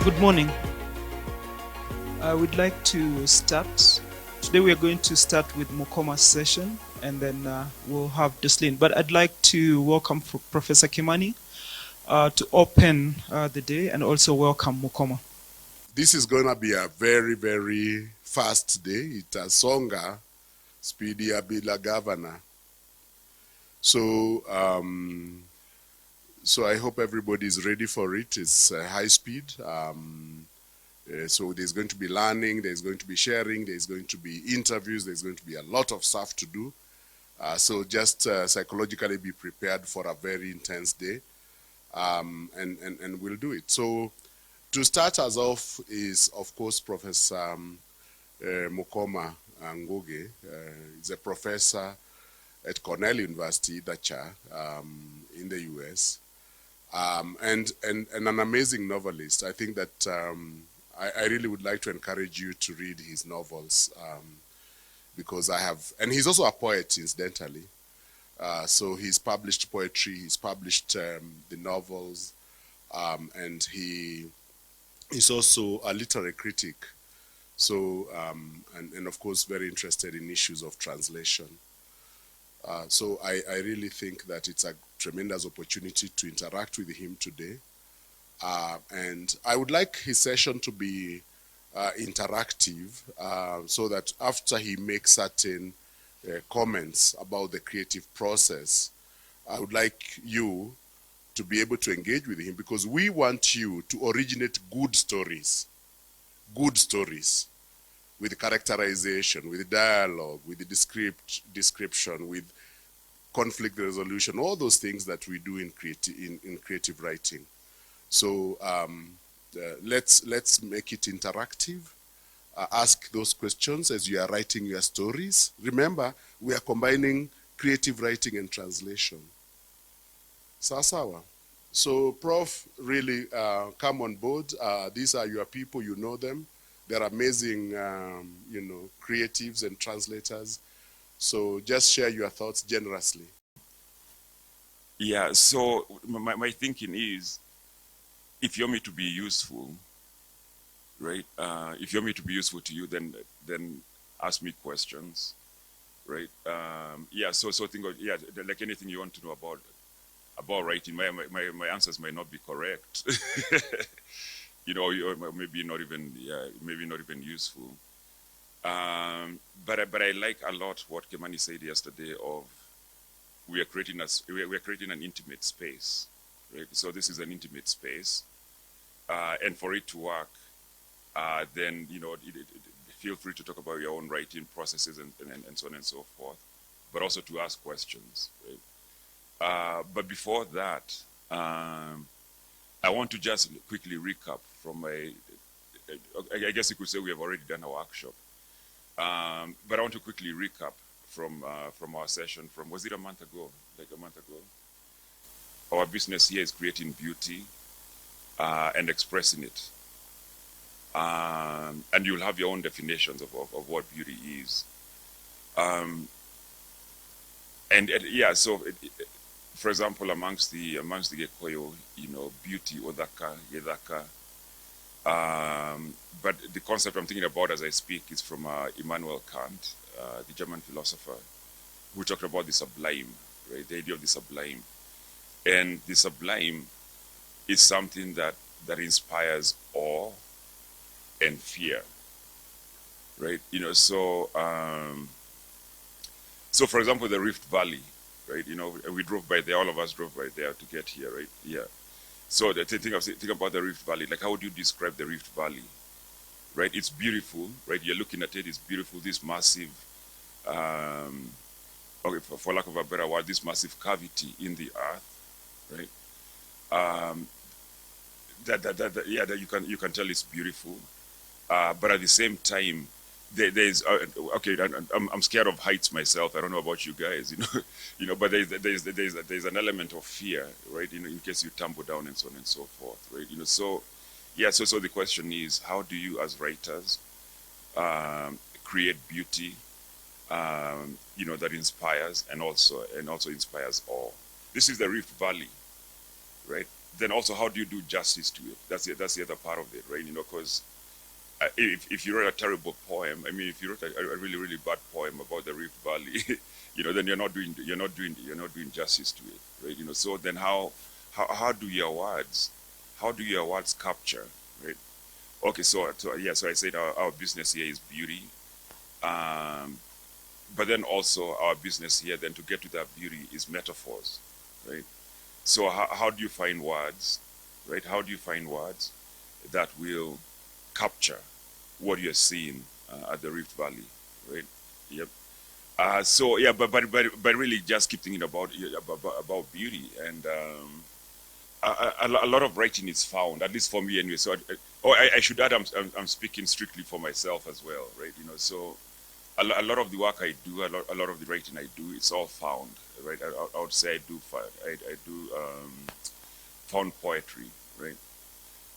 Good morning. I would like to start. Today we are going to start with Mukoma's session, and then we'll have Jocelyn. But I'd like to welcome Professor Kimani to open the day, and also welcome Mukoma. This is going to be a very, very fast day. Itasonga speedy abila governor. So I hope everybody is ready for it. It's high speed. So there's going to be learning, there's going to be sharing, there's going to be interviews, there's going to be a lot of stuff to do. So just psychologically be prepared for a very intense day, and we'll do it. So to start us off is, of course, Professor Mukoma Wa Ngugi. He's a professor at Cornell University, Ituĩka, in the US, and an amazing novelist. I think that I really would like to encourage you to read his novels, because and he's also a poet, incidentally. So he's published poetry, he's published the novels, and he's also a literary critic. So, and of course, very interested in issues of translation. So I really think that it's a tremendous opportunity to interact with him today. And I would like his session to be interactive, so that after he makes certain comments about the creative process, I would like you to be able to engage with him, because we want you to originate good stories with characterization, with dialogue, with the description, with conflict resolution, all those things that we do in creative writing. So let's make it interactive. Ask those questions as you are writing your stories. Remember, we are combining creative writing and translation. Sasawa. So, Prof, really come on board. These are your people, you know them. They're amazing, creatives and translators. So just share your thoughts generously. Yeah, so my thinking is, if you want me to be useful, right? If you want me to be useful to you, then ask me questions, right? So think of, like anything you want to know about writing. My answers might not be correct, maybe not even useful. But I like a lot what Kimani said yesterday of we are creating an intimate space, right? So this is an intimate space, and for it to work, then feel free to talk about your own writing processes and so on and so forth, but also to ask questions, right? But before that, I want to just quickly recap from I guess you could say we have already done a workshop. But I want to quickly recap from our session was it a month ago? Like a month ago. Our business here is creating beauty and expressing it. And you'll have your own definitions of what beauty is. So for example, amongst the Gikuyu, beauty, odaka, yedaka. But the concept I'm thinking about as I speak is from Immanuel Kant, the German philosopher, who talked about the sublime, right? The idea of the sublime. And the sublime is something that inspires awe and fear, right? So for example, the Rift Valley, right? We drove by there, all of us drove by there to get here, right? Yeah. So think about the Rift Valley. Like, how would you describe the Rift Valley? Right? It's beautiful, right? You're looking at it, it's beautiful, this massive, for lack of a better word, this massive cavity in the earth, right? That you can tell it's beautiful. But at the same time, there's I'm scared of heights myself. I don't know about you guys, but there's an element of fear, right? In case you tumble down and so on and so forth, right? So the question is, how do you as writers create beauty, that inspires and also inspires awe? This is the Rift Valley, right? then also how do you do justice to it? That's the other part of it, right? Because if you wrote a terrible poem, I mean, if you wrote a really really bad poem about the Rift Valley, then you're not doing justice to it, right? So then how do your words capture, right? Okay, so I said our business here is beauty, but then also our business here then to get to that beauty is metaphors, right? So how do you find words, right? How do you find words that will capture what you're seeing at the Rift Valley, right? Yep. So yeah, but really just keep thinking about beauty, and a lot of writing is found, at least for me anyway. So I should add, I'm speaking strictly for myself as well, right? So a lot of the work I do, a lot of the writing I do, it's all found, right? I would say I do found poetry, right?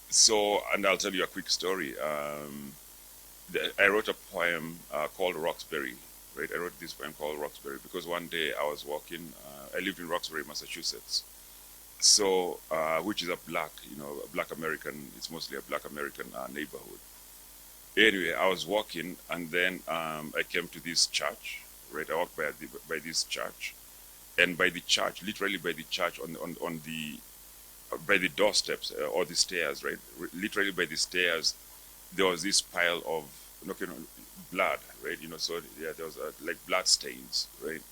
So, and I'll tell you a quick story. I wrote a poem called Roxbury, right? I wrote this poem called Roxbury because one day I was walking, I lived in Roxbury, Massachusetts. So, which is a black American, it's mostly a black American neighborhood. Anyway, I was walking, and then I came to this church, right? I walked by this church, and by the church, literally by the church, by the doorsteps or the stairs, right? Literally by the stairs, there was this pile of blood, right? So yeah, there was like blood stains, right?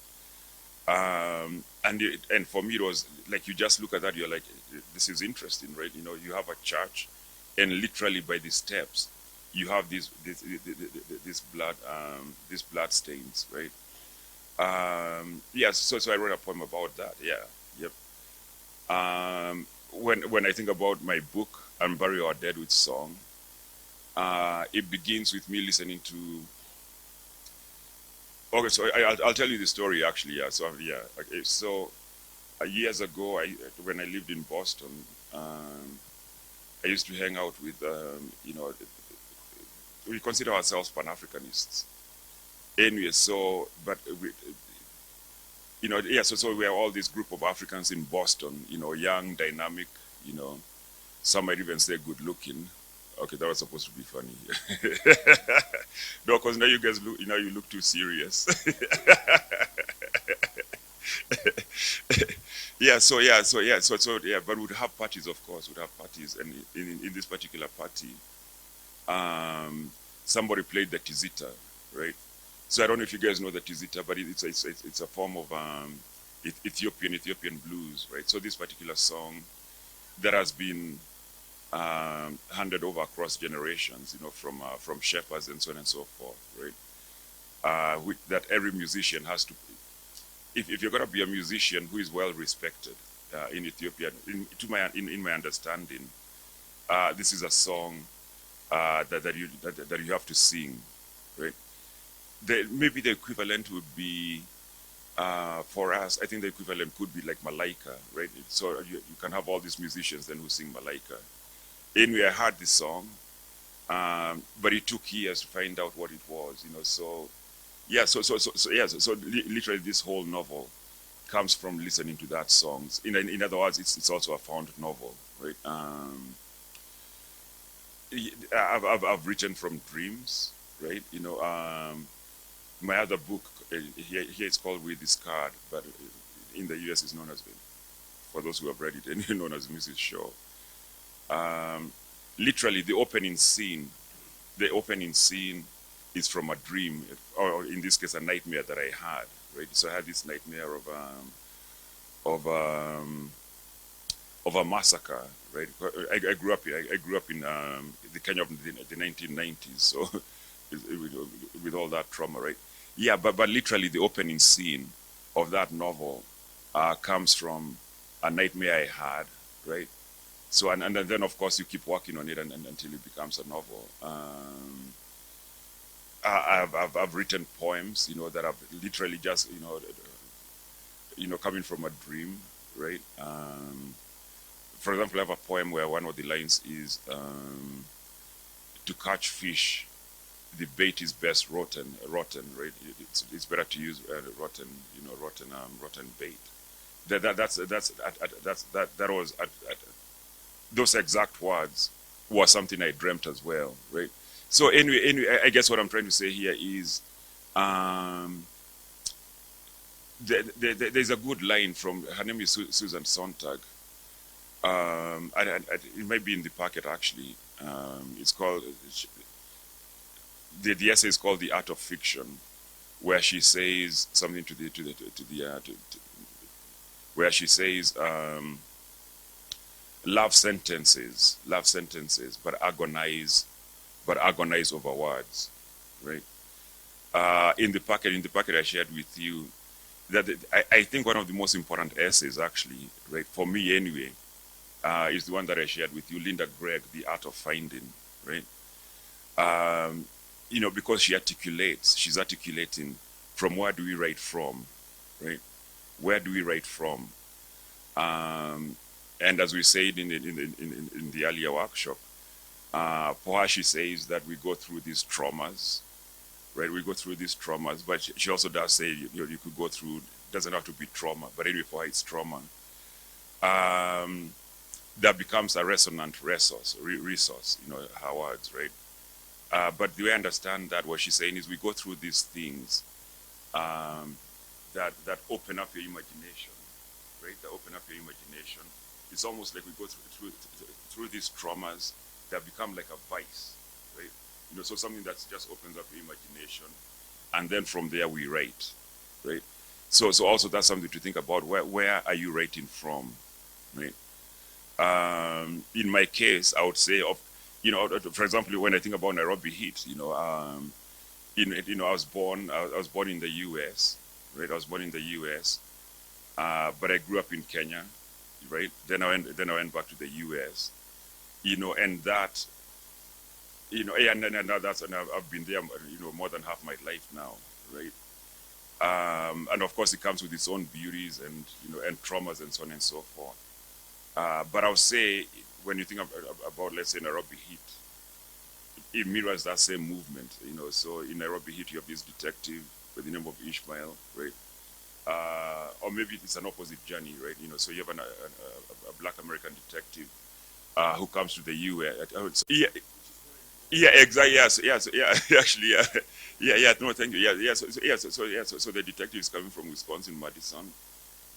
And for me, it was like, you just look at that, you're like, this is interesting, right? You have a church, and literally by the steps, you have this blood stains, right? Yes, so I wrote a poem about that. Yeah, yep. When I think about my book, "And Bury Our Dead with Song," it begins with me listening to. Okay, so I'll tell you the story actually. Yeah, so yeah, okay, so years ago, when I lived in Boston, I used to hang out with we consider ourselves Pan-Africanists. Anyway, so but we, yeah, so we are all this group of Africans in Boston, young, dynamic, some might even say good looking. Okay, that was supposed to be funny. No, because now you guys look, you look too serious. But we'd have parties, of course, we'd have parties, and in this particular party, somebody played the tizita, right? So I don't know if you guys know the tizita, but it's a form of Ethiopian blues, right? So this particular song that has been handed over across generations, from shepherds and so on and so forth, right? That every musician has to, if you're going to be a musician who is well respected in Ethiopia, in my understanding, this is a song that you have to sing, right? Maybe the equivalent would be, for us, I think the equivalent could be like Malaika, right? So you can have all these musicians then who sing Malaika. Anyway, I heard this song, but it took years to find out what it was, So yeah, so literally this whole novel comes from listening to that song. In other words, it's also a found novel, right? I've written from dreams, right? My other book here it's called With This Card, but in the US it's known as, for those who have read it, known as Mrs. Shaw. Literally, the opening scene is from a dream, or in this case, a nightmare that I had. Right, so I had this nightmare of a massacre. Right, I grew up in the Kenya of the 1990s, so with all that trauma, right? Yeah, but literally, the opening scene of that novel comes from a nightmare I had, right? So and then of course you keep working on it and until it becomes a novel. I've written poems, that have literally just coming from a dream, right? For example, I have a poem where one of the lines is, to catch fish, the bait is best rotten, right? It's better to use rotten bait. That was those exact words was something I dreamt as well, right? So anyway, I guess what I'm trying to say here is, there's a good line from, her name is Susan Sontag. It might be in the packet actually. It's called, the essay is called "The Art of Fiction," where she says something where she says, love sentences, but agonize over words, right? In the packet I shared with you, that I think one of the most important essays actually, right, for me anyway, is the one that I shared with you, Linda Gregg, "The Art of Finding," right? Because she's articulating, from where do we write from, right? Where do we write from? And as we said in the earlier workshop, for her, she says that we go through these traumas, right? We go through these traumas, but she also does say, you could go through, doesn't have to be trauma, but anyway, for her, it's trauma. That becomes a resonant resource, her words, right? But the way I understand that, what she's saying is we go through these things that open up your imagination, right? That open up your imagination. It's almost like we go through these traumas that become like a vice, right? So something that just opens up your imagination, and then from there we write, right? So also that's something to think about. Where are you writing from, right? In my case, I would say, for example, when I think about Nairobi Heat, I was born in the U.S., right? I was born in the U.S., but I grew up in Kenya, right? Then I went back to the U.S., and that, and I've been there, more than half my life now, right? And of course, it comes with its own beauties and and traumas and so on and so forth. But I would say, when you think about, let's say, Nairobi Heat, it mirrors that same movement, So in Nairobi Heat, you have this detective by the name of Ishmael, right? Or maybe it's an opposite journey, right? So you have a black American detective who comes to the U.S. Yeah, exactly. Yes, yeah. Actually, yeah. No, thank you. Yeah. So the detective is coming from Wisconsin, Madison,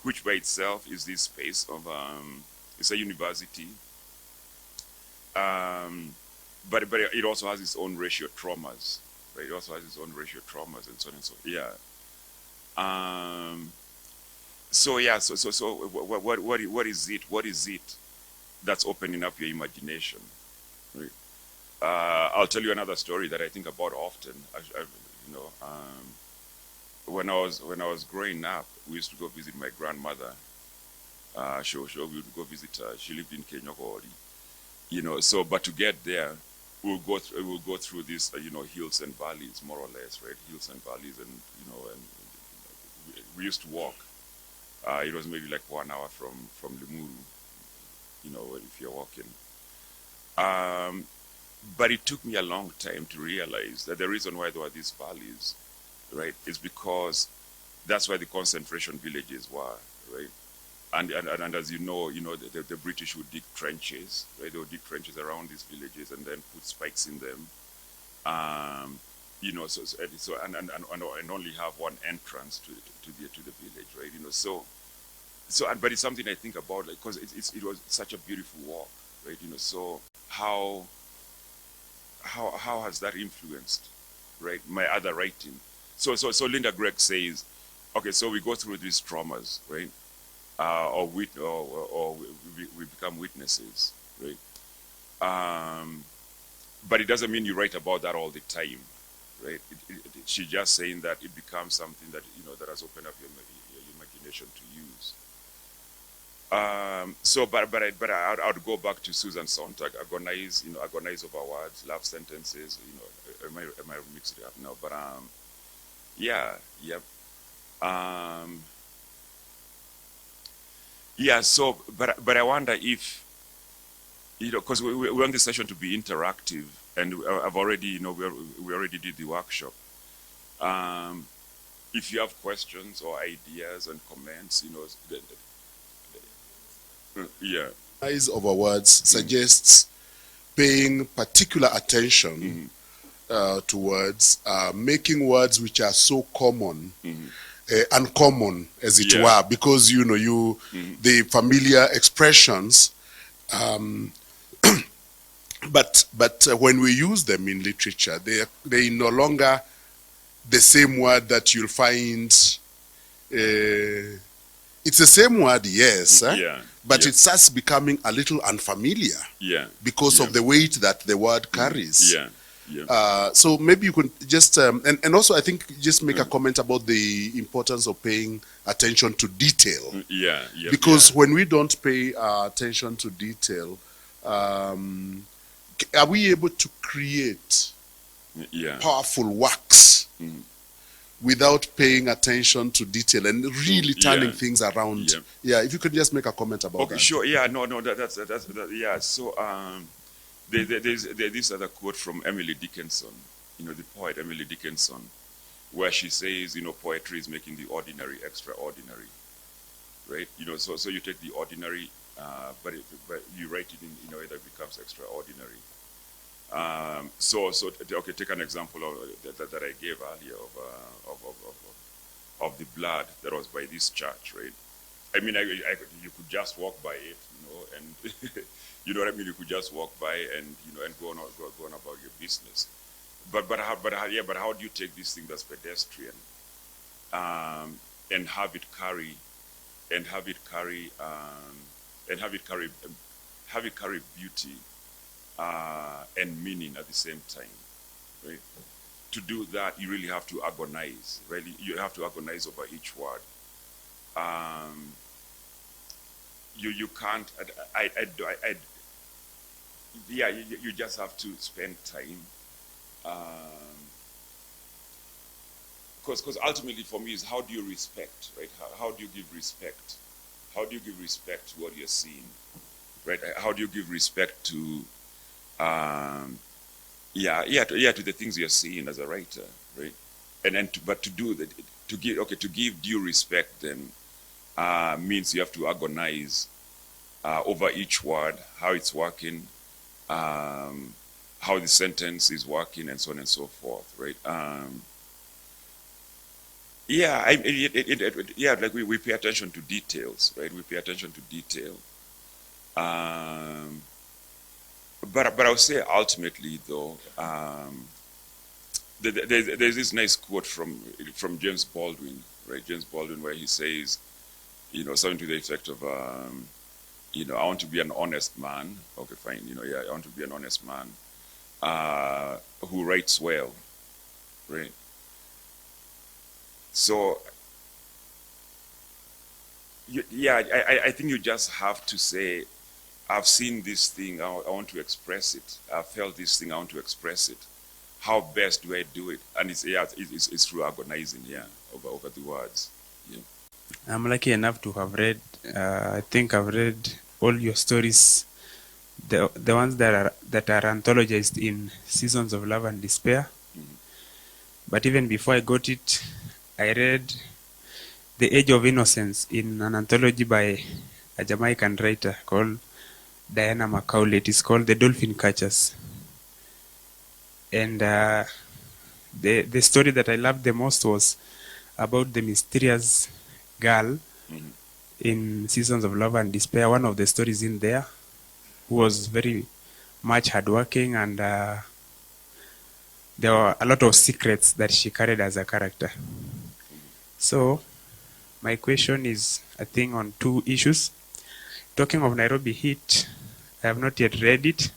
which by itself is this space of it's a university, but it also has its own racial traumas, right? It also has its own racial traumas and so on and so. Yeah. So yeah. So what is it? What is it that's opening up your imagination, right? I'll tell you another story that I think about often. When I was growing up, we used to go visit my grandmother. We would go visit her. She lived in Kenya, So, but to get there, we'll go through these, hills and valleys, more or less, right? Hills and valleys, and we used to walk. It was maybe like 1 hour from Limuru, if you're walking. But it took me a long time to realize that the reason why there were these valleys, right, is because that's where the concentration villages were, right? And as you know, the British would dig trenches, right? They would dig trenches around these villages and then put spikes in them, and only have one entrance to the village, right? But it's something I think about, like, because it was such a beautiful walk, right? So how has that influenced, right, my other writing? So Linda Gregg says, okay, so we go through these traumas, right? Or we become witnesses, right? But it doesn't mean you write about that all the time, right? She's just saying that it becomes something that that has opened up your imagination to use. But I would go back to Susan Sontag, agonize over words, love sentences. I might have mixed it up now, but yeah. Yeah. So, but I wonder if, because we want this session to be interactive, and I've already, we already did the workshop. If you have questions or ideas and comments, yeah. Size of our words suggests paying particular attention to words, making words which are so common, uncommon as it were, because the familiar expressions, but when we use them in literature, they no longer the same word that you'll find. It's the same word, yes, but it starts becoming a little unfamiliar because of the weight that the word carries. So maybe you could just, and also I think just make a comment about the importance of paying attention to detail. Because when we don't pay attention to detail, are we able to create powerful works without paying attention to detail and really turning things around? If you could just make a comment about that. Sure. That's So there's this other quote from Emily Dickinson, the poet Emily Dickinson, where she says, poetry is making the ordinary extraordinary, right? So you take the ordinary, but you write it in a way that becomes extraordinary. Okay, take an example of that I gave earlier of the blood that was by this church, right? I mean, you could just walk by it, and you know what I mean. You could just walk by and and go on about your business. But how do you take this thing that's pedestrian, and have it carry beauty and meaning at the same time, right? To do that, you really have to agonize. Really, you have to agonize over each word. You can't. You just have to spend time. Because ultimately, for me, is how do you respect, right? How do you give respect? How do you give respect to what you're seeing, right? How do you give respect to to the things you're seeing as a writer, right? But to do that, to give due respect then means you have to agonize over each word, how it's working, how the sentence is working, and so on and so forth, right? Like we pay attention to details, right? We pay attention to detail. But I would say ultimately, though, there's this nice quote from James Baldwin, right? James Baldwin, where he says, something to the effect of, I want to be an honest man. Okay, fine. I want to be an honest man who writes well, right? So, I think you just have to say, I've seen this thing, I want to express it. I've felt this thing, I want to express it. How best do I do it? And it's through agonizing, over the words. Yeah. I'm lucky enough to have read, I think I've read all your stories, the ones that are anthologized in Seasons of Love and Despair. But even before I got it, I read The Age of Innocence in an anthology by a Jamaican writer called Diana Macaulay. It is called The Dolphin Catchers. And the story that I loved the most was about the mysterious girl in Seasons of Love and Despair. One of the stories in there, who was very much hardworking, and there were a lot of secrets that she carried as a character. So my question is, I think, on two issues. Talking of Nairobi Heat, I have not yet read it,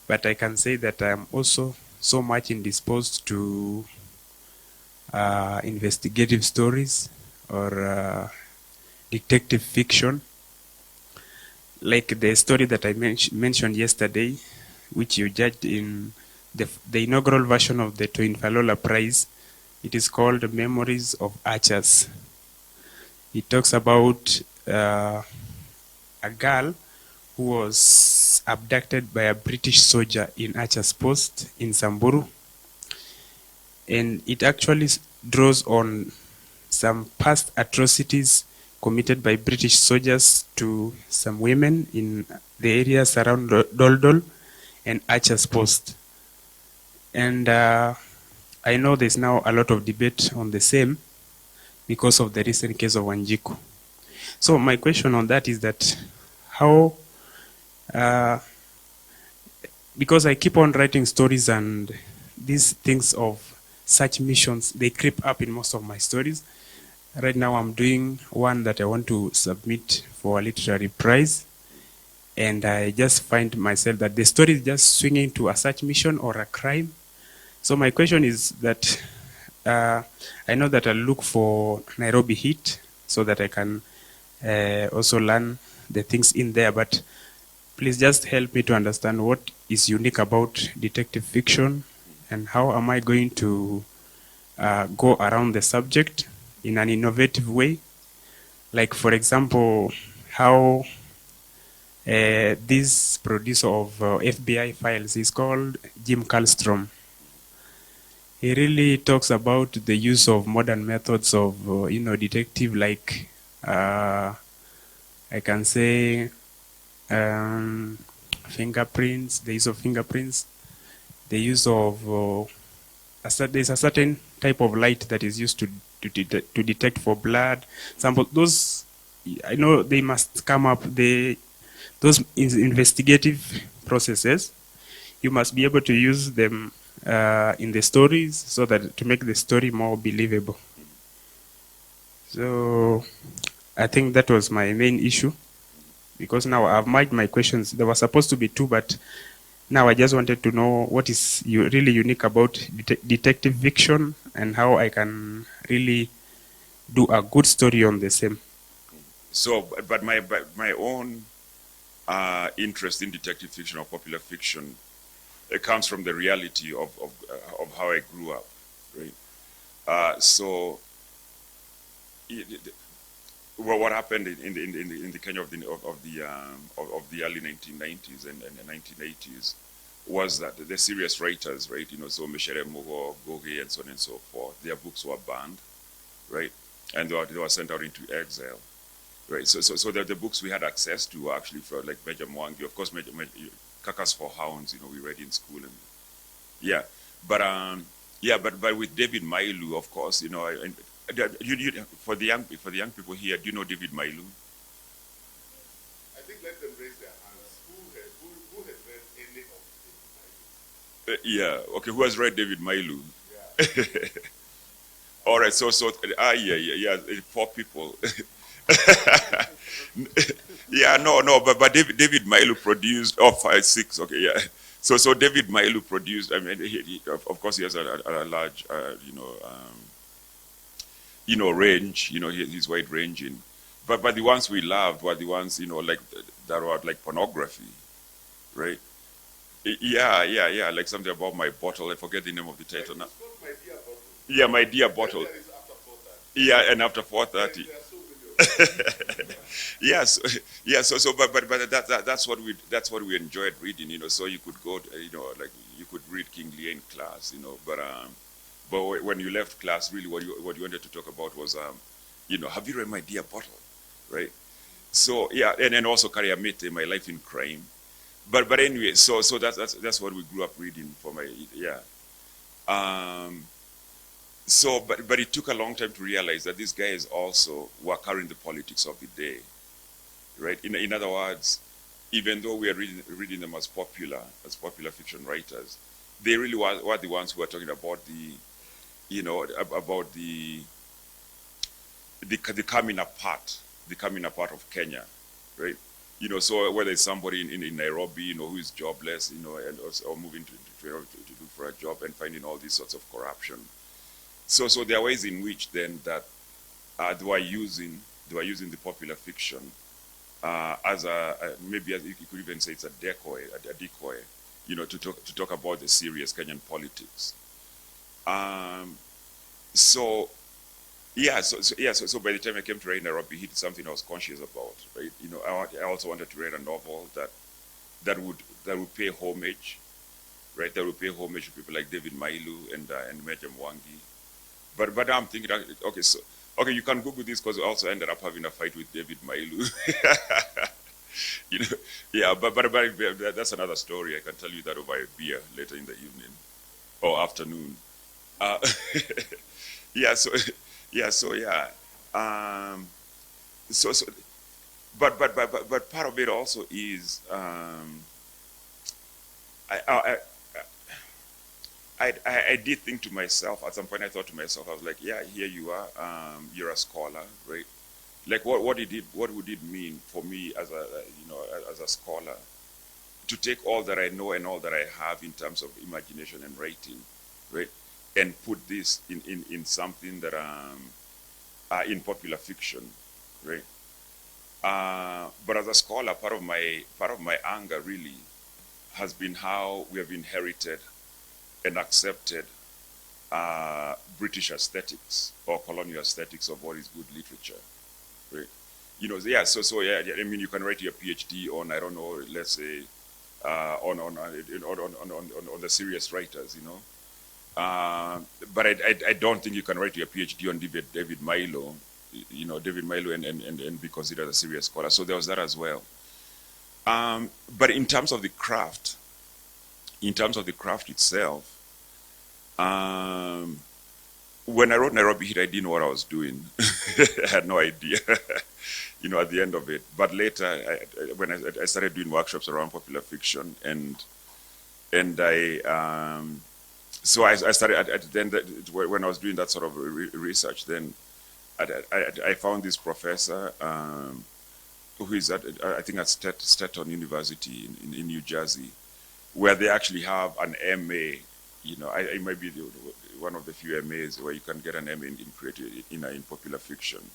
but I can say that I am also so much indisposed to investigative stories or detective fiction, like the story that I mentioned yesterday, which you judged in the inaugural version of the Twin Falola Prize. It is called Memories of Archers. It talks about a girl who was abducted by a British soldier in Archer's Post in Samburu. And it actually draws on some past atrocities committed by British soldiers to some women in the areas around Doldol and Archer's Post. And I know there's now a lot of debate on the same because of the recent case of Wanjiku. So my question on that is that how, because I keep on writing stories and these things of such missions, they creep up in most of my stories. Right now I'm doing one that I want to submit for a literary prize. And I just find myself that the story is just swinging to a such mission or a crime. So my question is that I know that I'll look for Nairobi Heat so that I can also learn the things in there, but please just help me to understand what is unique about detective fiction and how am I going to go around the subject in an innovative way. Like, for example, how this producer of FBI files is called Jim Kallstrom. He really talks about the use of modern methods of, detective, like I can say fingerprints, the use of fingerprints, the use of there's a certain type of light that is used to detect for blood sample. Those, I know they must come up. Those investigative processes, you must be able to use them in the stories so that to make the story more believable. So I think that was my main issue, because now I've merged my questions. There were supposed to be two, but now I just wanted to know what is really unique about detective fiction and how I can really do a good story on the same. So, but my own interest in detective fiction or popular fiction, it comes from the reality of how I grew up, right? Well, what happened in the Kenya of the early 1990s and 1980s was that the serious writers, right, so Mukoma Wa Ngugi and so on and so forth, their books were banned, right, and they were sent out into exile, right. So the books we had access to were actually for like Major Mwangi, of course, Kakas for Hounds, we read in school, and yeah, but with David Mailu, of course, for the young people here, do you know David Mailu? I think let them raise their hands. Who has read any of David Mailu? Yeah, okay, who has read David Mailu? Yeah. All right, so 4 people. Yeah, no, but David Mailu produced 5, 6. Okay, yeah. So David Mailu produced. I mean, he of course he has a large, range. He's wide ranging. But the ones we loved were the ones like that were like pornography, right? Yeah, like something about my bottle. I forget the name of the title now. My Dear Bottle. Yeah, My Dear Bottle. That is after 4:30. Yeah, and after 4:30. Yes, yeah. So, but that's what we enjoyed reading. So you could go, like you could read King Lear in class, But when you left class, really, what you wanted to talk about was, have you read My Dear Bottle, right? So yeah, and also Kariamete, My Life in Crime. But anyway, so that's what we grew up reading for my So, but it took a long time to realize that these guys also were carrying the politics of the day, right? In other words, even though we are reading them as popular fiction writers, they really were the ones who were talking about about the coming apart of Kenya, right? So whether it's somebody in Nairobi, who is jobless, or moving to do for a job and finding all these sorts of corruption. So there are ways in which then that they were using the popular fiction as maybe you could even say it's a decoy, to talk about the serious Kenyan politics. So by the time I came to write Nairobi Heat, it's something I was conscious about, right? I also wanted to write a novel that would pay homage, right? That would pay homage to people like David Mailu and Major Mwangi. But I'm thinking, okay, so Okay, you can Google this because I also ended up having a fight with David Mailu. You know, yeah, but that's another story. I can tell you that over a beer later in the evening or afternoon. Uh, yeah, so yeah, so yeah. So but part of it also is I, I did think to myself at some point. I thought to myself, I was like, yeah, here you are. You're a scholar, right? Like what would it mean for me as a as a scholar to take all that I know and all that I have in terms of imagination and writing, right, and put this in something that in popular fiction, right? But as a scholar, part of my anger really has been how we have inherited and accepted British aesthetics or colonial aesthetics of what is good literature, right? You know, yeah. So yeah. I mean, you can write your PhD on, I don't know, let's say on the serious writers, you know. But I don't think you can write your PhD on David Milo, you know, David Milo and be considered a serious scholar. So there was that as well. But in terms of the craft itself, when I wrote Nairobi Heat, I didn't know what I was doing. I had no idea, you know, at the end of it. But later, when I started doing workshops around popular fiction, and so I started then when I was doing that sort of research, then I found this professor who is at I think at Staten University in New Jersey, where they actually have an MA. You know, I might be one of the few MAs where you can get an MA in popular fiction.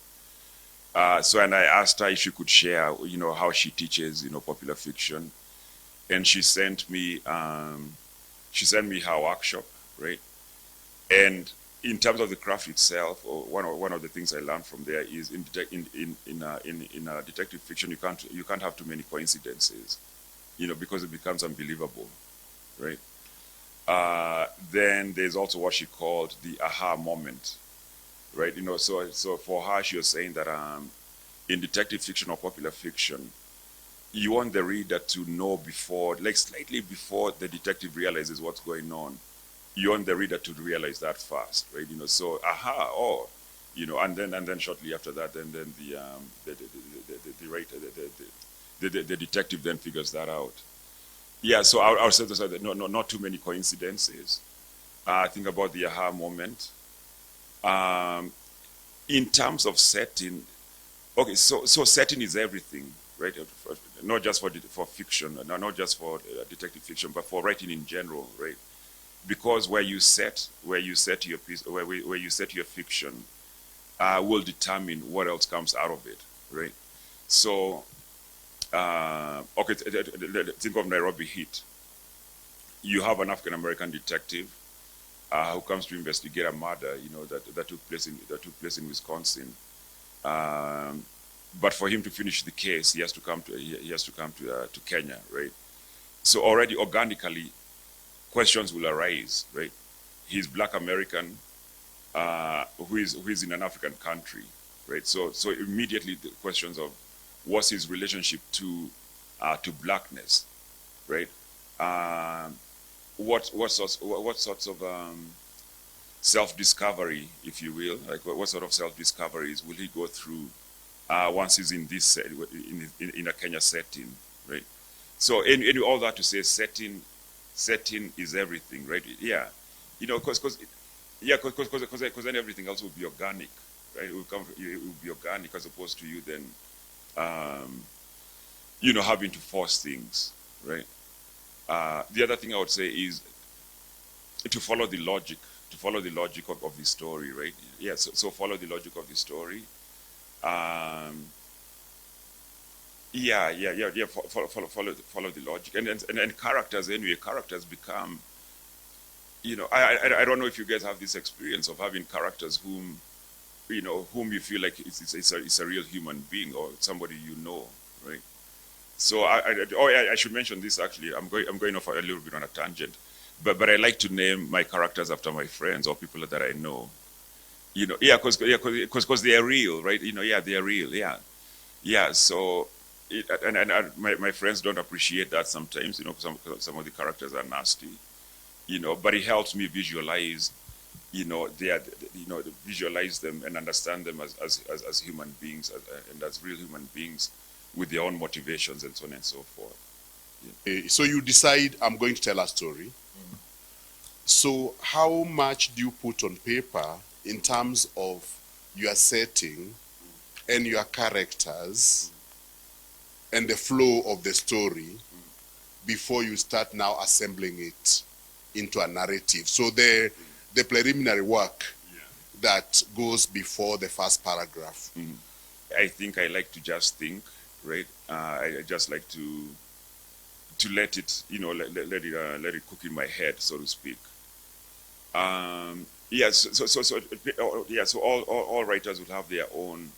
So, and I asked her if she could share, you know, how she teaches, you know, popular fiction, and she sent me her workshop, right? And in terms of the craft itself, or one of the things I learned from there is in detective fiction you can't have too many coincidences, you know, because it becomes unbelievable, right? Then there's also what she called the aha moment, right? You know, so for her, she was saying that in detective fiction or popular fiction, you want the reader to know before, like slightly before the detective realizes what's going on. You want the reader to realize that fast, right? You know, so aha, oh, you know, and then shortly after that, then the writer, the detective then figures that out. Yeah, so I would say that not too many coincidences. Think about the aha moment. In terms of setting, okay, so setting is everything, right? Not just for fiction, not just for detective fiction, but for writing in general, right? Because where you set your piece, where you set your fiction, will determine what else comes out of it, right? So. Okay, think of Nairobi Heat. You have an African American detective who comes to investigate a murder, you know, that took place in Wisconsin. But for him to finish the case, he has to come to Kenya, right? So already organically, questions will arise, right? He's Black American, who is in an African country, right? So immediately the questions of what's his relationship to blackness, right? What sorts of self-discovery, if you will, like what sort of self-discoveries will he go through once he's in this in a Kenya setting, right? So and all that to say, setting is everything, right? Yeah, you know, because then everything else will be organic, right? It will be organic as opposed to you then. You know, having to force things, right? The other thing I would say is to follow the logic of the story, right? Yeah, so follow the logic of the story. Follow the logic, and characters anyway. Characters become, you know, I don't know if you guys have this experience of having characters whom you feel like it's a real human being or somebody you know, right? So I should mention this actually. I'm going off a little bit on a tangent, but I like to name my characters after my friends or people that I know. You know, yeah, because they are real, right? You know, yeah, they are real, yeah. Yeah, so, and my friends don't appreciate that sometimes, you know, some of the characters are nasty, you know, but it helps me visualize, you know, visualize them and understand them as human beings and as real human beings with their own motivations and so on and so forth. So you decide, I'm going to tell a story. So how much do you put on paper in terms of your setting and your characters and the flow of the story before you start now assembling it into a narrative? So the preliminary work that goes before the first paragraph. I think I like to just think, right? I just like to let it, you know, let it cook in my head, so to speak. Yes, so all writers will have their own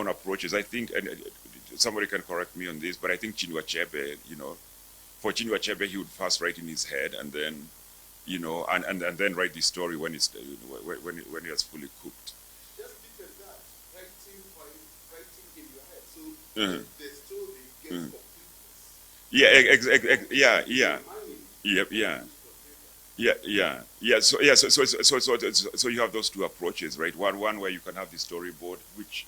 approaches. I think, and somebody can correct me on this, but I think Chinua Achebe, you know, for Chinua Achebe, he would first write in his head, and then, you know, and then write the story when it's when it has fully cooked. Just because that writing in your head, so the story gets completeness. So you have those two approaches, right? One where you can have the storyboard, which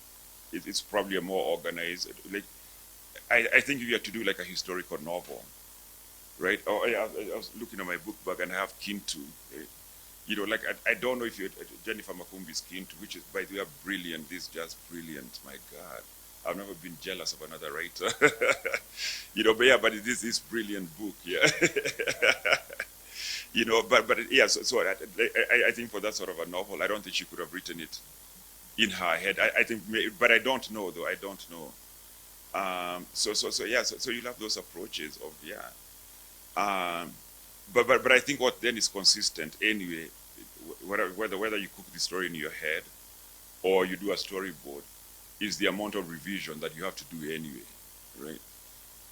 it's probably a more organized. Like, I think if you have to do like a historical novel, right? Or I was looking at my book bag and I have Kintu. You know, like I don't know if you Jennifer Makumbi's Kintu, which is, by the way, brilliant. This is just brilliant. My God, I've never been jealous of another writer. You know, but yeah, but this is brilliant book, yeah. You know, but yeah. So I think for that sort of a novel, I don't think she could have written it in her head. I think, but I don't know though. I don't know. So you'll have those approaches of, yeah. But I think what then is consistent anyway, whether you cook the story in your head or you do a storyboard, is the amount of revision that you have to do anyway, right?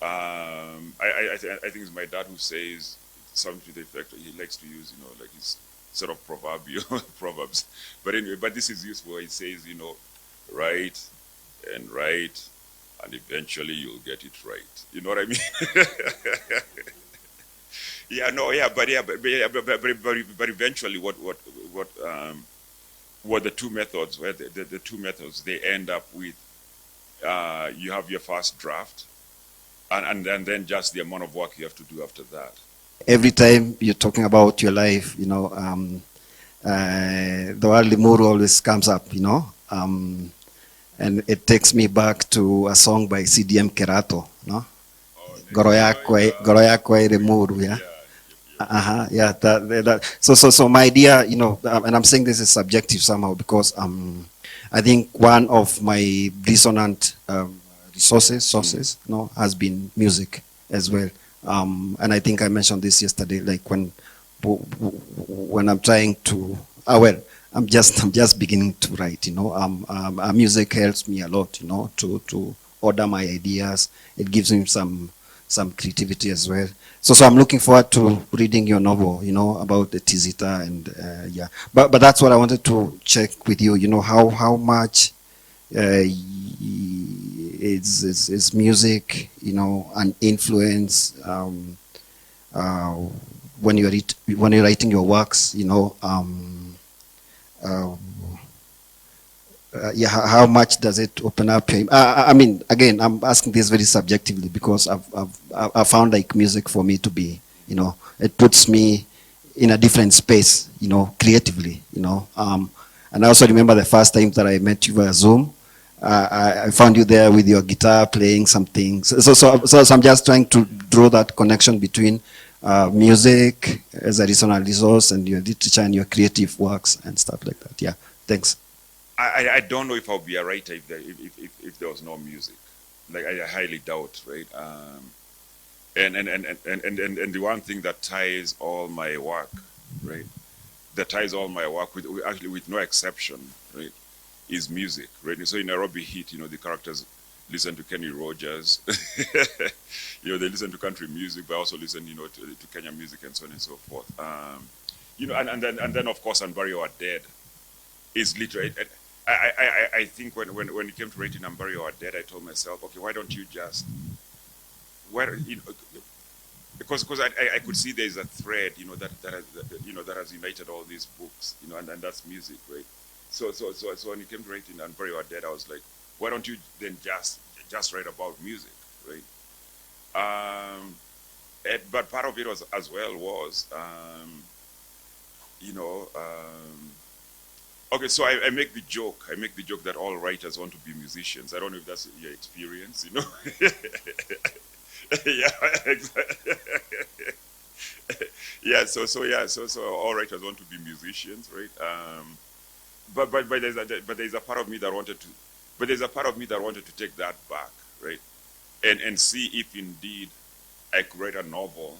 I think it's my dad who says something to the effect, he likes to use, you know, like his sort of proverbial proverbs. But anyway, but this is useful. He says, you know, write and write, and eventually you'll get it right. You know what I mean? But eventually, what the two methods, the two methods, they end up with, you have your first draft, and then just the amount of work you have to do after that. Every time you're talking about your life, you know, the word Limuru always comes up, you know, and it takes me back to a song by CDM Kerato, no? Goro yakwe Limuru, yeah. Yeah. So my idea, you know, and I'm saying this is subjective somehow because I think one of my resonant sources, you know, has been music as well. And I think I mentioned this yesterday, like when I'm trying to, I'm just beginning to write, you know, music helps me a lot, you know, to order my ideas. It gives me some creativity as well. So I'm looking forward to reading your novel, you know, about the Tizita and yeah. But that's what I wanted to check with you, you know, how much is music, you know, an influence when you're writing your works, you know, yeah, how much does it open up your, I mean, again, I'm asking this very subjectively because I've found like music for me to be, you know, it puts me in a different space, you know, creatively, you know. And I also remember the first time that I met you via Zoom. I found you there with your guitar playing some things. So I'm just trying to draw that connection between music as a reasonable resource and your literature and your creative works and stuff like that. Yeah, thanks. I don't know if I'll be a writer if there was no music. Like, I highly doubt, right? And the one thing that ties all my work, right? That ties all my work with no exception, right? Is music, right? So in Nairobi Heat, you know, the characters listen to Kenny Rogers. You know, they listen to country music, but also listen, you know, to Kenya music and so on and so forth. You know, and then of course, and Barrio are dead. is literally. I think when it came to writing "I'm Bury Our Dead," I told myself, okay, why don't you just, you know, because I could see there's a thread, you know, that has united all these books, you know, and that's music, right? So when it came to writing "I'm Bury Our Dead," I was like, why don't you then just write about music, right? But part of it was as well was, you know. Okay, so I make the joke. I make the joke that all writers want to be musicians. I don't know if that's your experience, you know. Yeah, exactly. Yeah. So all writers want to be musicians, right? But there's a part of me that wanted to, but there's a part of me that wanted to take that back, right? And see if indeed I could write a novel,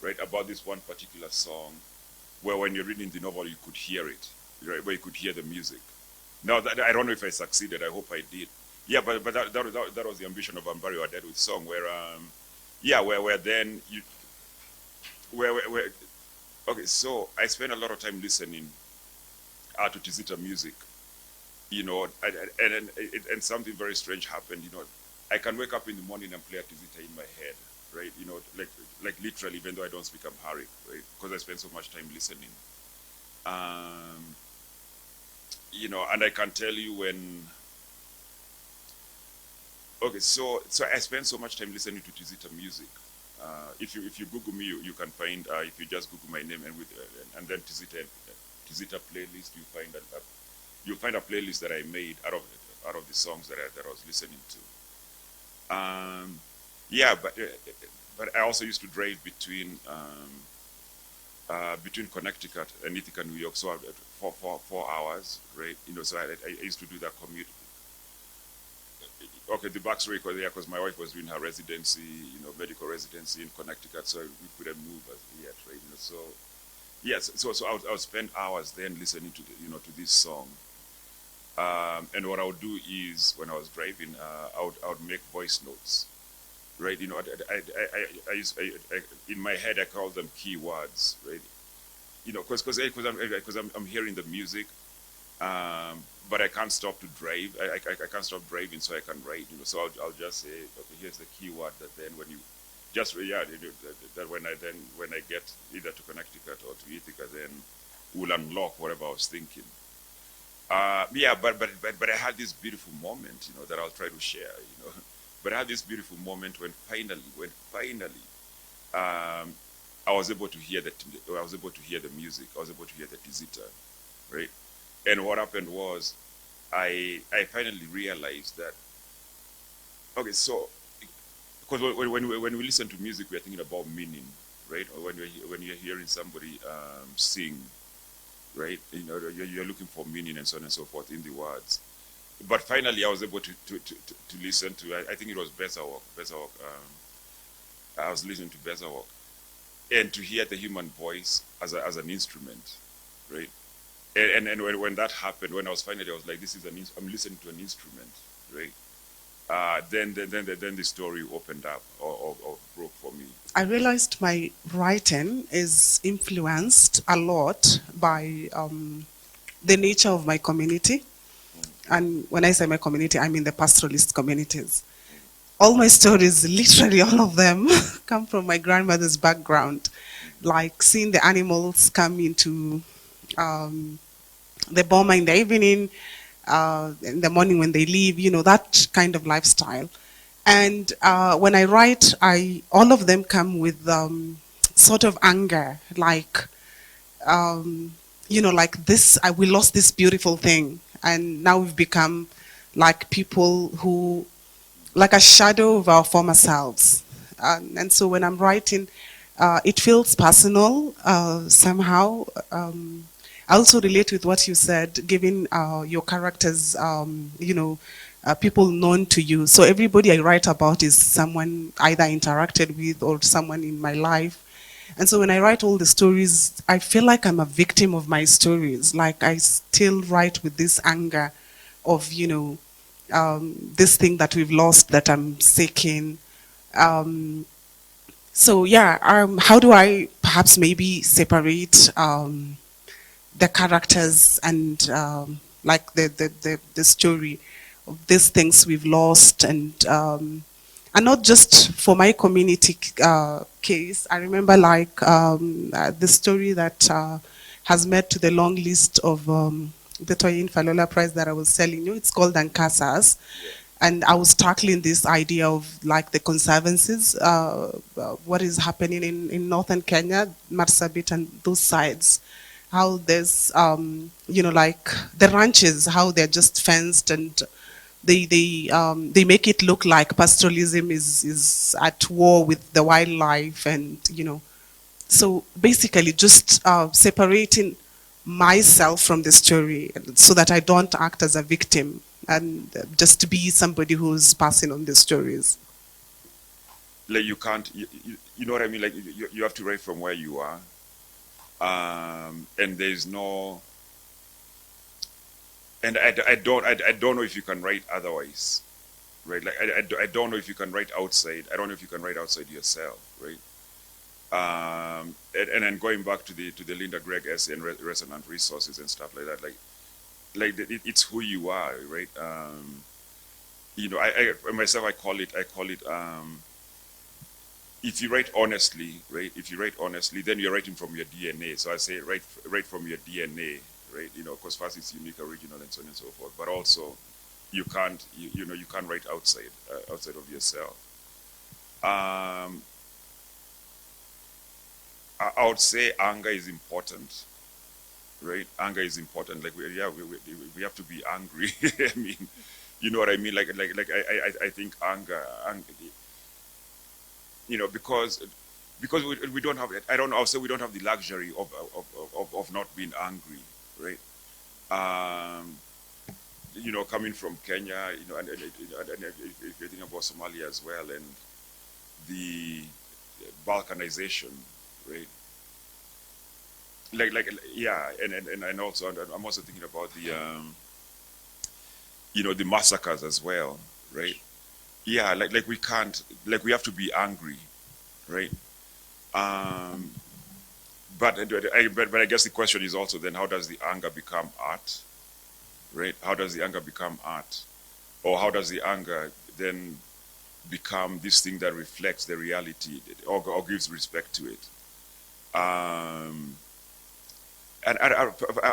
right, about this one particular song, where when you're reading the novel you could hear it, right, where you could hear the music. Now I don't know if I succeeded. I hope I did. Yeah, but that was the ambition of Bury Our Dead with song, where yeah, where then you where okay. So I spent a lot of time listening to Tizita music, you know, and something very strange happened. You know, I can wake up in the morning and play a Tizita in my head, right? You know, like literally, even though I don't speak Amharic, right? Because I spend so much time listening. You know, and I can tell you when. Okay, so I spend so much time listening to Tizita music. If you Google me, you can find, if you just Google my name and then Tizita playlist, you'll find a playlist that I made out of the songs that I was listening to. Yeah, but I also used to drive between Connecticut and Ithaca, New York, so for 4 hours, right? You know, so I used to do that commute. Okay, the backstory, because my wife was doing her residency, you know, medical residency in Connecticut, so we couldn't move as yet, right? You know, so yes, so I would spend hours then listening to to this song, and what I would do is when I was driving, I would make voice notes, right? You know, in my head I call them keywords, right? You know, because I'm hearing the music. But I can't stop to drive. I can't stop driving, so I can write. You know, so I'll just say, okay, here's the keyword that then when you just that when I get either to Connecticut or to Ithaca, then will unlock whatever I was thinking. Yeah, but I had this beautiful moment, you know, that I'll try to share. You know, but I had this beautiful moment when finally, I was able to hear the music. I was able to hear the Tizita, right? And what happened was, I finally realized that, okay, so, because when we listen to music, we are thinking about meaning, right? Or when you're hearing somebody sing, right? You know, you're looking for meaning and so on and so forth in the words. But finally, I was able to listen to, I think it was Bezawok. I was listening to Bezawok, and to hear the human voice as an instrument, right? And when that happened, when I was like, this is I'm listening to an instrument, right? Then the story opened up or broke for me. I realized my writing is influenced a lot by the nature of my community. And when I say my community, I mean the pastoralist communities. All my stories, literally all of them, come from my grandmother's background. Like seeing the animals come into the boma in the evening, in the morning when they leave, you know, that kind of lifestyle. And when I write, all of them come with sort of anger, like, you know, like this, we lost this beautiful thing. And now we've become like people who, like a shadow of our former selves. And so when I'm writing, it feels personal somehow. I also relate with what you said, giving your characters, you know, people known to you. So everybody I write about is someone either interacted with or someone in my life. And so when I write all the stories, I feel like I'm a victim of my stories. Like I still write with this anger of, you know, this thing that we've lost that I'm seeking. So yeah, how do I perhaps maybe separate the characters and like the story of these things we've lost, and not just for my community case. I remember like the story that has made to the long list of the Toyin Falola Prize that I was telling you. It's called Ankasas. And I was tackling this idea of like the conservancies, what is happening in northern Kenya, Marsabit and those sides. How there's, you know, like the ranches, how they're just fenced, and they make it look like pastoralism is at war with the wildlife, and you know, so basically just separating myself from the story so that I don't act as a victim, and just to be somebody who's passing on the stories. Like you can't, you know what I mean? Like you have to write from where you are, and there's no. And I don't know if you can write otherwise, right? Like I don't know if you can write outside. I don't know if you can write outside yourself, right? And then going back to the Linda Gregg essay and resonant resources and stuff like that, it's who you are, right? You know, I myself I call it if you write honestly, right? If you write honestly, then you're writing from your DNA. So I say write from your DNA. Right, you know, because first it's unique, original, and so on and so forth. But also, you can't, you know, you can't write outside of yourself. I would say anger is important, right? Anger is important. Like we have to be angry. I mean, you know what I mean? Like I think anger, you know, because we don't have it. I don't know. I'll say we don't have the luxury of not being angry. Right, you know, coming from Kenya, you know, and if you think about Somalia as well, and the Balkanization, right? Yeah, and also, I'm also thinking about the, you know, the massacres as well, right? Yeah, like we can't, like we have to be angry, right? But I guess the question is also then, how does the anger become art, right? How does the anger become art? Or how does the anger then become this thing that reflects the reality or gives respect to it? And I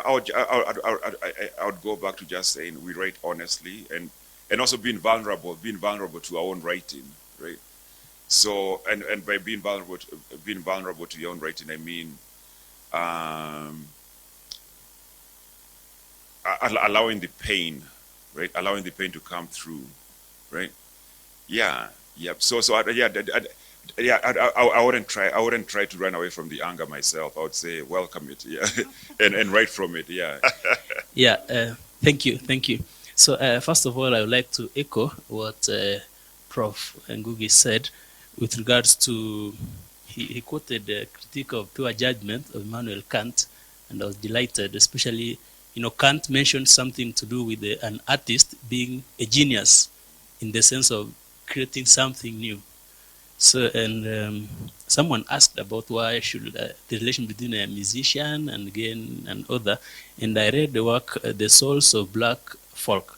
would go back to just saying we write honestly and also being vulnerable to our own writing, right? So, and by being vulnerable to your own writing, I mean, allowing the pain, right? Allowing the pain to come through, right? Yeah, yep. So I wouldn't try to run away from the anger myself. I would say welcome it, yeah, and write from it, yeah. Yeah. Thank you. So first of all, I would like to echo what Prof Ngugi said with regards to. He quoted the critique of pure judgment of Immanuel Kant, and I was delighted, especially, you know, Kant mentioned something to do with an artist being a genius in the sense of creating something new. So, and someone asked about why should the relation between a musician and again an author, and I read the work The Souls of Black Folk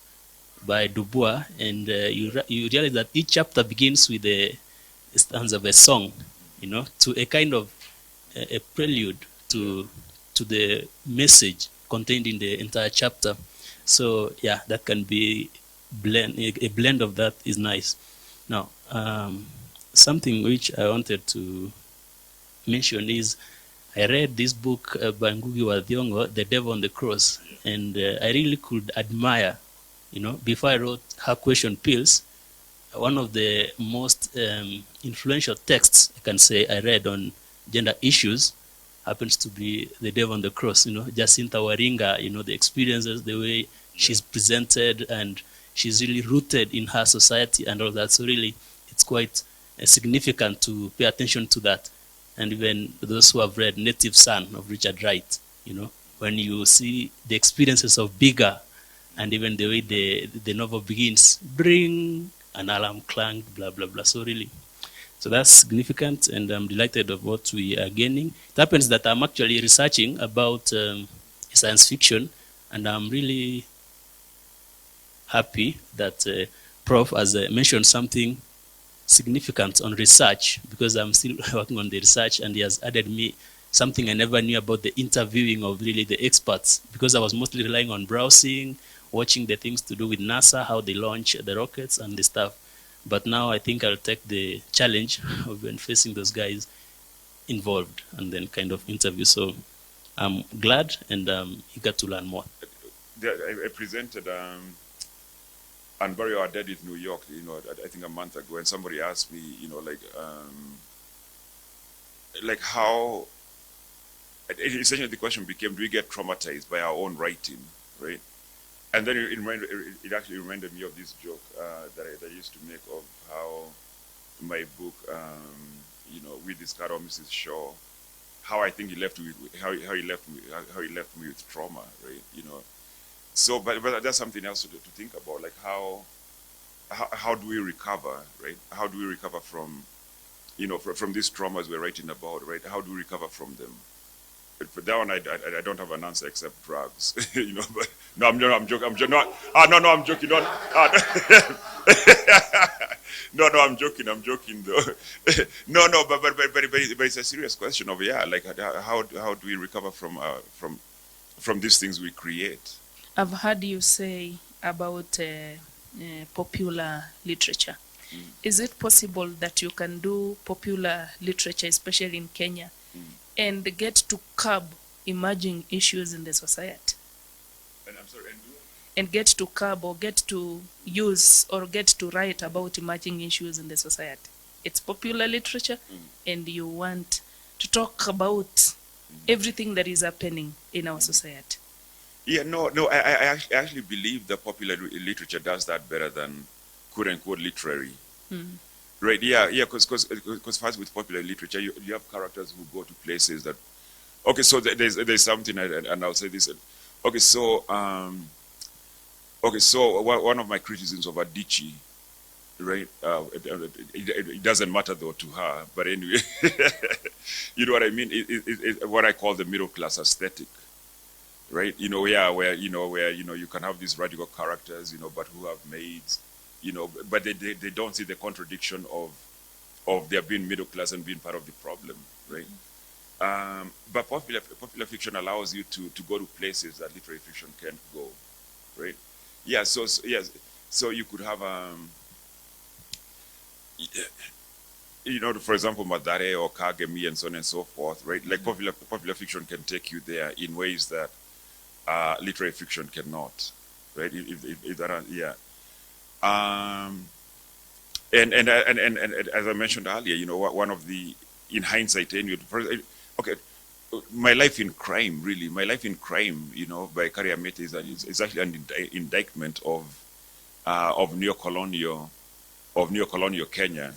by Du Bois, and you realize that each chapter begins with a stanza of a song, you know, to a kind of a prelude to the message contained in the entire chapter. So yeah, that can be a blend of that is nice. Now, something which I wanted to mention is I read this book by Ngugi Wa Thiong'o, The Devil on the Cross, and I really could admire, you know, before I wrote Her Question Pills, one of the most influential texts I can say I read on gender issues happens to be The Devil on the Cross. You know, Jacinta Waringa, you know, the experiences, the way she's presented, and she's really rooted in her society and all that. So really, it's quite significant to pay attention to that. And even those who have read Native Son of Richard Wright, you know, when you see the experiences of Bigger and even the way the novel begins, bring an alarm clang, blah, blah, blah. So really, so that's significant, and I'm delighted of what we are gaining. It happens that I'm actually researching about a science fiction, and I'm really happy that Prof has mentioned something significant on research, because I'm still working on the research, and he has added me something I never knew about the interviewing of really the experts, because I was mostly relying on browsing, watching the things to do with NASA, how they launch the rockets and the stuff. But now I think I'll take the challenge of when facing those guys involved and then kind of interview. So I'm glad and eager to learn more. I presented and Barry our dad in New York, I think a month ago, and somebody asked me, like how, essentially the question became, do we get traumatized by our own writing, right? And then it actually reminded me of this joke that I used to make of how my book, With This Cat or Mrs. Shaw, how I think he left me, how he left me with trauma, right? So, but that's something else to think about, like how do we recover, right? How do we recover from, from these traumas we're writing about, right? How do we recover from them? But for that one, I don't have an answer except drugs, But no, I'm joking. I'm joking. No, I'm joking. No, no, I'm joking. I'm joking though. No, but it's a serious question of like how do we recover from these things we create? I've heard you say about popular literature. Is it possible that you can do popular literature, especially in Kenya, and get to curb emerging issues in the society? And I'm sorry, and get to curb or get to use or get to write about emerging issues in the society. It's popular literature, and you want to talk about everything that is happening in our society. Yeah, no, I actually believe that popular literature does that better than quote-unquote literary. Right, yeah, because first with popular literature, you have characters who go to places that, okay, so there's something, and I'll say this, okay, so one of my criticisms of Adichie, right, it doesn't matter though to her, but anyway, you know what I mean, what I call the middle class aesthetic. Right, where you can have these radical characters, but who have maids, but they don't see the contradiction of their being middle class and being part of the problem, right? But popular fiction allows you to go to places that literary fiction can't go, right? Yeah, so you could have for example, Madare or Kagemi and so on and so forth, right? Like popular fiction can take you there in ways that literary fiction cannot, right? If that are, yeah. And as I mentioned earlier, one of the, in hindsight, anyway, okay, my life in crime, by Kariamete is actually an indictment of neocolonial Kenya.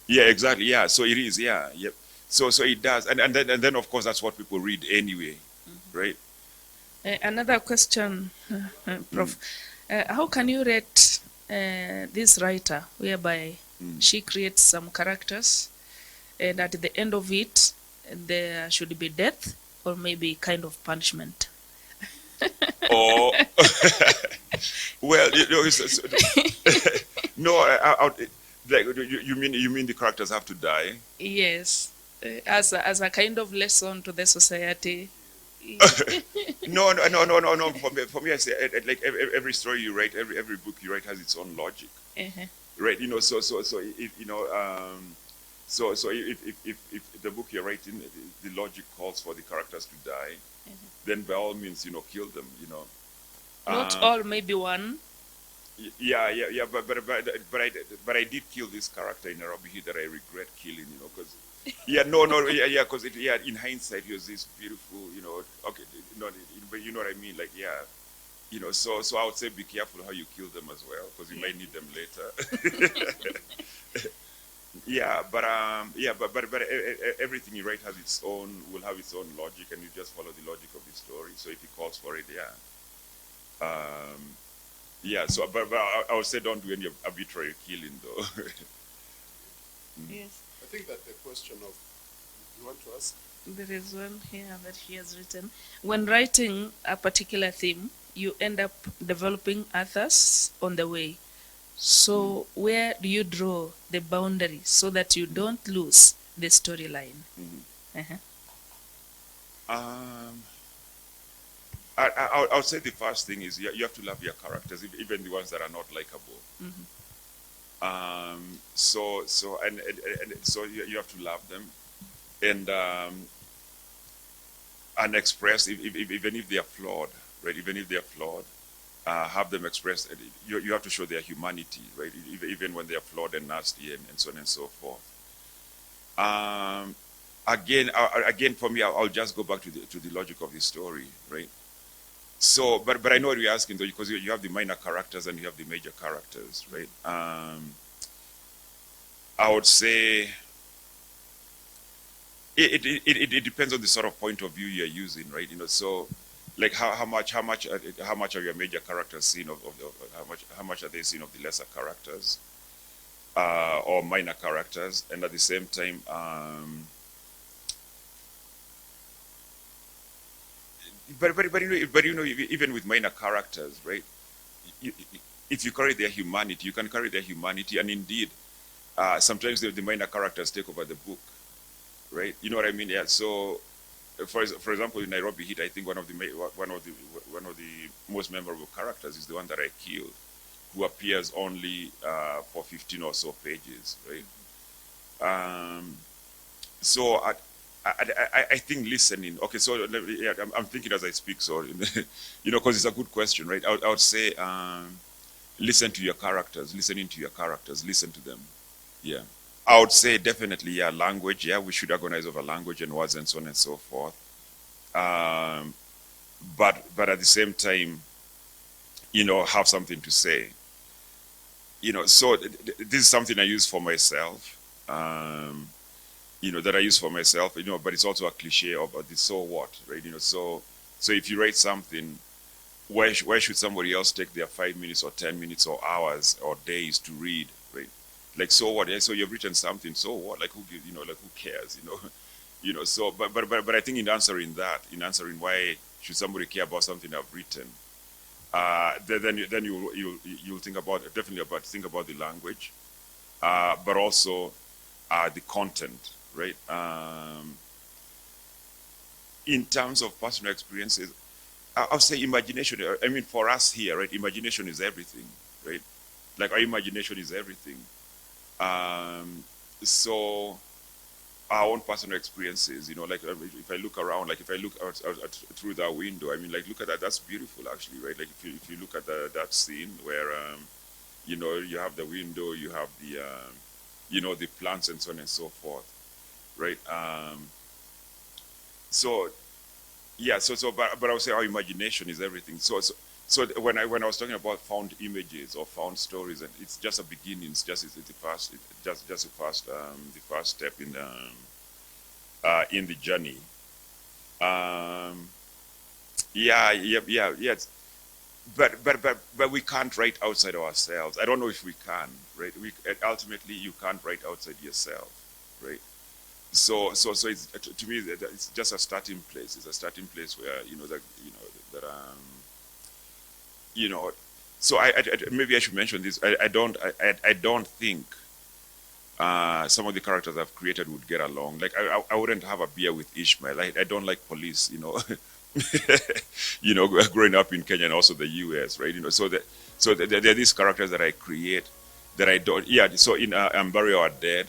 Yeah, exactly. Yeah, so it is. Yeah, yep. So it does, and then of course that's what people read anyway, right? Another question, Prof. How can you rate this writer whereby she creates some characters and at the end of it there should be death or maybe kind of punishment? Oh, well, no, like, you mean the characters have to die? Yes, as a kind of lesson to the society. No. For me, I say like every story you write, every book you write has its own logic, right? So if the book you're writing, the logic calls for the characters to die, then by all means, kill them. Not all, maybe one. Yeah. But I did kill this character in Nairobi that I regret killing, because. Because in hindsight, he was this beautiful, okay, but you know what I mean, like, so I would say be careful how you kill them as well, because you might need them later. But everything you write will have its own logic, and you just follow the logic of the story. So if it calls for it, So, but I would say don't do any arbitrary killing, though. Yes. I think that the question of You want to ask? There is one here that he has written. When writing a particular theme, you end up developing others on the way. So where do you draw the boundary so that you don't lose the storyline? Uh-huh. I would say the first thing is you have to love your characters, even the ones that are not likable. So you have to love them, and express even if they are flawed, right? Even if they are flawed, have them express. You have to show their humanity, right? Even when they are flawed and nasty and so on and so forth. Again, for me, I'll just go back to the logic of the story, right? So, but I know what you're asking though, because you have the minor characters and you have the major characters, right? I would say it depends on the sort of point of view you're using, right? So like how much are your major characters seen of how much are they seen of the lesser characters or minor characters, and at the same time. But even with minor characters, right? If you carry their humanity, you can carry their humanity, and indeed, sometimes the minor characters take over the book, right? You know what I mean? Yeah. So, for example, in Nairobi Heat, I think one of the most memorable characters is the one that I killed, who appears only for 15 or so pages, right? So. I think listening. Okay, so yeah, I'm thinking as I speak. So, because it's a good question, right? I would say listen to your characters. Listening to your characters. Listen to them. Yeah. I would say definitely, yeah, language. Yeah, we should agonize over language and words and so on and so forth. But at the same time, have something to say. So this is something I use for myself. That I use for myself, but it's also a cliche of the so what, right? So if you write something, why should somebody else take their 5 minutes or 10 minutes or hours or days to read, right? Like, so what? Yeah, so you've written something, so what? Like, who cares, So, but I think in answering why should somebody care about something I've written, then you'll think about the language, but also the content. Right. In terms of personal experiences, I'll say imagination. I mean, for us here, right? Imagination is everything, right? Like our imagination is everything. So our own personal experiences, like if I look around, like if I look out through that window, I mean, like look at that. That's beautiful, actually, right? Like if you look at that scene where, you have the window, you have the the plants and so on and so forth. Right. So but I would say our imagination is everything. So when I was talking about found images or found stories, and it's just a beginning. It's the first step in the journey. Yes. But we can't write outside ourselves. I don't know if we can. Right. Ultimately you can't write outside yourself. Right. So it's, to me, it's just a starting place. It's a starting place where So maybe I should mention this. I don't think some of the characters I've created would get along. Like I wouldn't have a beer with Ishmael. I don't like police. Growing up in Kenya and also the U.S. Right. So there are these characters that I create that I don't. Yeah. So in Bury Our Dead.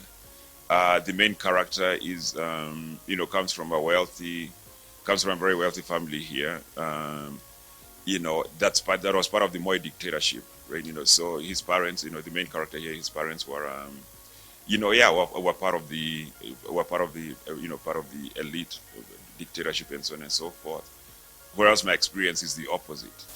The main character is, comes from a very wealthy family here. That was part of the Moi dictatorship, right? So his parents, the main character here, his parents were, were part of the elite dictatorship and so on and so forth. Whereas my experience is the opposite.